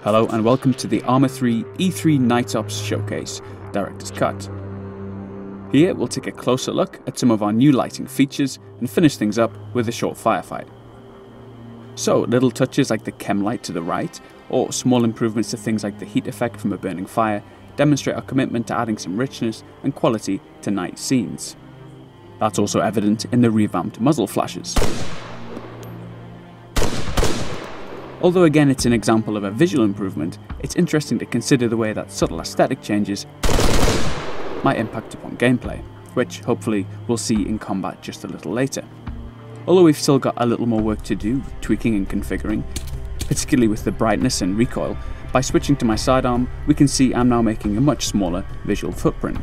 Hello and welcome to the ARMA 3 E3 Night Ops Showcase, Director's Cut. Here we'll take a closer look at some of our new lighting features and finish things up with a short firefight. So little touches like the chem light to the right, or small improvements to things like the heat effect from a burning fire, demonstrate our commitment to adding some richness and quality to night scenes. That's also evident in the revamped muzzle flashes. Although again it's an example of a visual improvement, it's interesting to consider the way that subtle aesthetic changes might impact upon gameplay, which hopefully we'll see in combat just a little later. Although we've still got a little more work to do with tweaking and configuring, particularly with the brightness and recoil, by switching to my sidearm we can see I'm now making a much smaller visual footprint.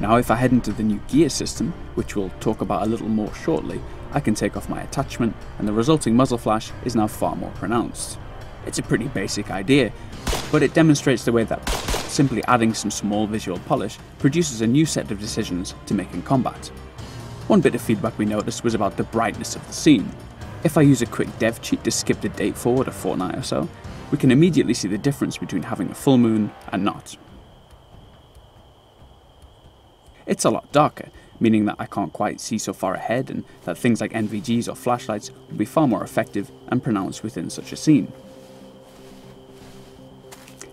Now if I head into the new gear system, which we'll talk about a little more shortly, I can take off my attachment and the resulting muzzle flash is now far more pronounced. It's a pretty basic idea, but it demonstrates the way that simply adding some small visual polish produces a new set of decisions to make in combat. One bit of feedback we noticed was about the brightness of the scene. If I use a quick dev cheat to skip the date forward a fortnight or so, we can immediately see the difference between having a full moon and not. It's a lot darker, meaning that I can't quite see so far ahead and that things like NVGs or flashlights will be far more effective and pronounced within such a scene.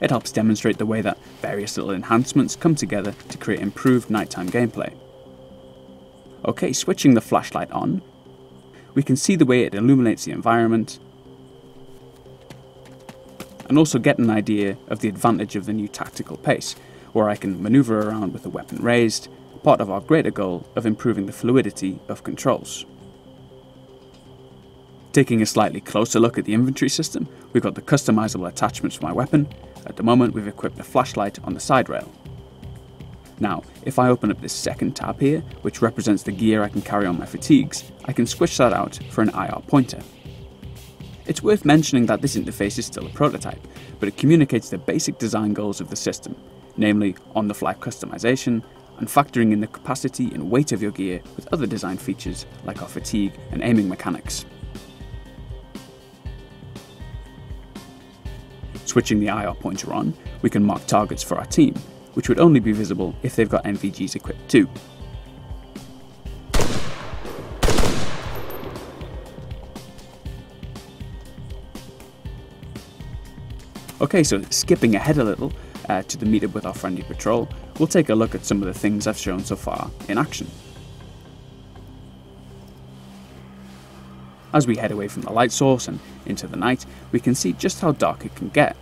It helps demonstrate the way that various little enhancements come together to create improved nighttime gameplay. Okay, switching the flashlight on, we can see the way it illuminates the environment and also get an idea of the advantage of the new tactical pace, where I can maneuver around with the weapon raised, part of our greater goal of improving the fluidity of controls. Taking a slightly closer look at the inventory system, we've got the customizable attachments for my weapon. At the moment we've equipped a flashlight on the side rail. Now, if I open up this second tab here, which represents the gear I can carry on my fatigues, I can switch that out for an IR pointer. It's worth mentioning that this interface is still a prototype, but it communicates the basic design goals of the system, namely on-the-fly customization, and factoring in the capacity and weight of your gear with other design features like our fatigue and aiming mechanics. Switching the IR pointer on, we can mark targets for our team, which would only be visible if they've got NVGs equipped too. Okay, so skipping ahead a little to the meetup with our friendly patrol, we'll take a look at some of the things I've shown so far in action. As we head away from the light source and into the night, we can see just how dark it can get.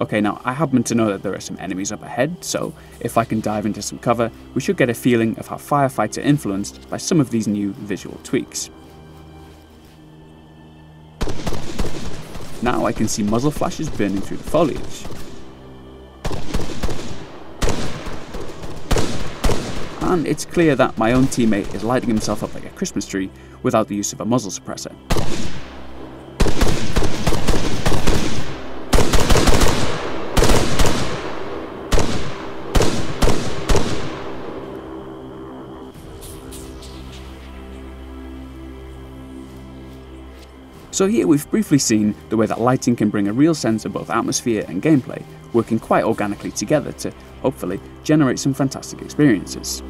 Okay, now I happen to know that there are some enemies up ahead, so if I can dive into some cover, we should get a feeling of how firefights are influenced by some of these new visual tweaks. Now I can see muzzle flashes burning through the foliage. And it's clear that my own teammate is lighting himself up like a Christmas tree without the use of a muzzle suppressor. So here we've briefly seen the way that lighting can bring a real sense of both atmosphere and gameplay, working quite organically together to, hopefully, generate some fantastic experiences.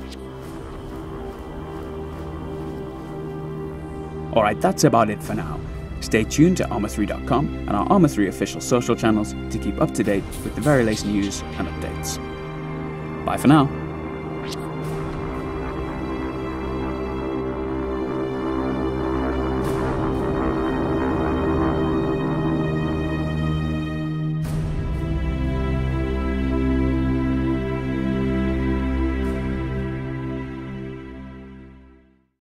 Alright, that's about it for now. Stay tuned to arma3.com and our ARMA 3 official social channels to keep up to date with the very latest news and updates. Bye for now.